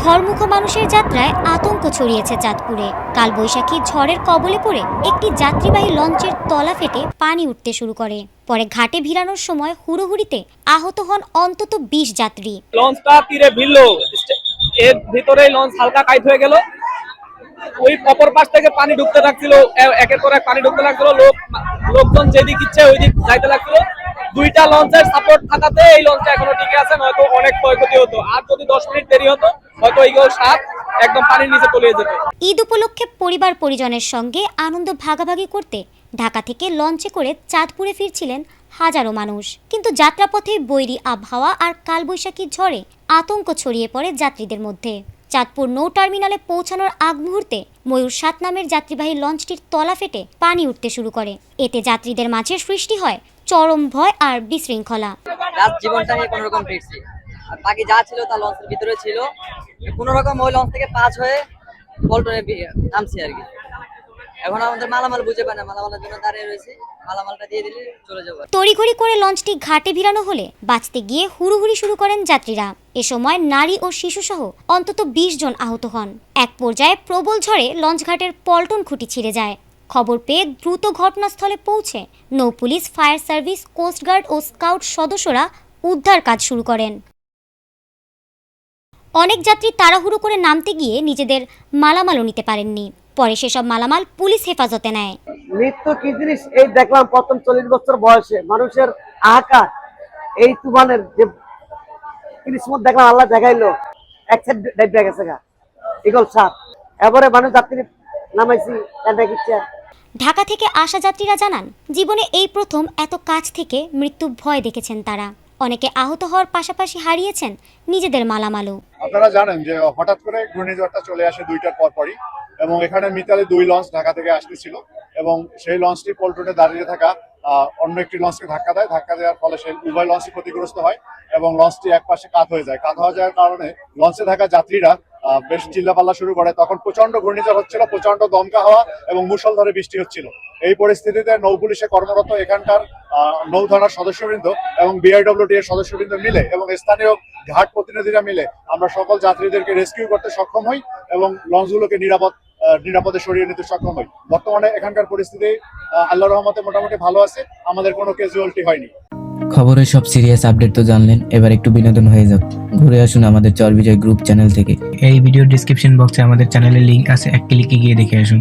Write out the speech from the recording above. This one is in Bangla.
ঘরমুখো মানুষের যাত্রায় আতঙ্ক ছড়িয়েছে চাঁদপুরে। কালবৈশাখী ঝড়ের কবলে পড়ে একটি যাত্রীবাহী লঞ্চের তলা ফেটে পানি উঠতে শুরু করে। পরে ঘাটে ভিড়ানোর সময় হুড়োহুড়িতে আহত হন অন্তত 20 যাত্রী। লঞ্চটা তীরে ভিড়ল, এর ভিতরে লঞ্চ হালকা কাইট হয়ে গেল। ওই অপর পাশ থেকে পানি ঢুকতে লাগছিল, একের পর এক পানি ঢুকতে লাগছিল। লোকজন যেদিক ইচ্ছে ওই দিক যাইতে লাগছিল। দুইটা লঞ্চের সাপোর্ট থাকাতে এই লঞ্চটা এখনো টিকে আছে, নয়তো অনেক ক্ষয়ক্ষতি হতো। আর যদি 10 মিনিট দেরি হতো হয়তো এইগুলো সাপ একদম পানির নিচে তলিয়ে যেত। ঈদ উপলক্ষে পরিবার পরিজনের সঙ্গে আনন্দ ভাগাভাগি করতে ঢাকা থেকে লঞ্চে করে চাঁদপুরে ফিরছিলেন হাজারো মানুষ। কিন্তু যাত্রাপথে বৈরী আবহাওয়া আর কালবৈশাখী ঝড়ে আতঙ্ক ছড়িয়ে পড়ে যাত্রীদের মধ্যে। চাঁদপুর নৌ টার্মিনালে পৌঁছানোর আগ মুহূর্তে ময়ূর 7 নামের যাত্রীবাহী লঞ্চটির তলা ফেটে পানি উঠতে শুরু করে। এতে যাত্রীদের মাঝে সৃষ্টি হয় চরম ভয় আর বিশৃঙ্খলা। জীবনটা নিয়ে কোনো রকম ফিরছি, আর বাকি যা ছিল তা লঞ্চের ভিতরে ছিল। কোনো রকম ওই লঞ্চ থেকে পাস হয়ে পল্টনে নামছি আর কি। এখন আমাদের মালামাল বুঝে পায় না, মালামালের জন্য দাঁড়িয়ে রয়েছি। মালামালটা দিয়ে দিলে চলে যাবো। তড়িঘড়ি করে লঞ্চটি ঘাটে ভিড়ানো হলে বাঁচতে গিয়ে হুড়োহুড়ি শুরু করেন যাত্রীরা। এ সময় নারী ও শিশুসহ অন্তত 20 জন আহত হন। এক পর্যায়ে প্রবল ঝড়ে লঞ্চঘাটের পল্টন খুঁটি ছিঁড়ে যায়। খবর পেয়ে দ্রুত ঘটনাস্থলে পৌঁছে নৌ পুলিশ, ফায়ার সার্ভিস, কোস্টগার্ড ও স্কাউট সদস্যরা উদ্ধার কাজ শুরু করেন। অনেক যাত্রী তাড়াহুড়ো করে নামতে গিয়ে নিজেদের মালামালও নিতে পারেননি। পরে সেসব মালামাল পুলিশ হেফাজতে নেয়। মৃত্যু কি জিনিস এই দেখলাম প্রথম 40 বছর বয়সে মানুষের আহাকার। এই তুফানের যে কিসমত দেখলাম, আল্লাহ দেখাইলো এক সাইড ডাইবে গেছে গা ইগল সাপ। এবারে মানুষ যাত্রী নামাইছি ইচ্ছা। ঢাকা থেকে আসা যাত্রীরা জানান, জীবনে এই প্রথম এত কাছ থেকে মৃত্যু ভয় দেখেছেন তারা। অনেকে আহত হওয়ার পাশাপাশি হারিয়েছেন নিজেদের মালামালও। আপনারা জানেন যে হঠাৎ করে ঘূর্ণিঝড়টা চলে আসে 2টার পরপরই, এবং এখানে মিতালি 2 লঞ্চ ঢাকা থেকে আসতেছিল এবং সেই লঞ্চটি পল্টনে দাঁড়িয়ে থাকা অন্য একটি লঞ্চকে ধাক্কা দেয়। ধাক্কা দেওয়ার ফলে সেই উভয় লঞ্চই ক্ষতিগ্রস্ত হয় এবং লঞ্চটি এক পাশে কাত হয়ে যায়। কাত হয়ে যাওয়ার কারণে লঞ্চে থাকা যাত্রীরা বেশ চিল্লাপাল্লা শুরু করে। তখন প্রচন্ড ঘূর্ণিঝড় হচ্ছিল, প্রচন্ড দমকা হওয়া এবং মুষলধারে বৃষ্টি হচ্ছিল। এই পরিস্থিতিতে নৌ পুলিশে কর্মরত এখানকার নৌ থানার সদস্যবৃন্দ এবং বিআইডব্লিউটি এর সদস্যবৃন্দ মিলে এবং স্থানীয় ঘাট প্রতিনিধিরা মিলে আমরা সকল যাত্রীদেরকে রেস্কিউ করতে সক্ষম হই এবং লঞ্চগুলোকে নিরাপদে সরিয়ে নিতে সক্ষম হই। বর্তমানে এখানকার পরিস্থিতি আল্লাহর রহমতে মোটামুটি ভালো আছে, আমাদের কোনো ক্যাজুয়ালিটি হয়নি। খবরের সব সিরিয়াস আপডেট তো জানলেন, এবার একটু বিনোদন হয়ে যাক। ঘুরে আসুন আমাদের চরবিজয় গ্রুপ চ্যানেল থেকে। এই ভিডিওর ডেসক্রিপশন বক্সে আমাদের চ্যানেলের লিংক আছে, এক ক্লিকে গিয়ে দেখে আসুন।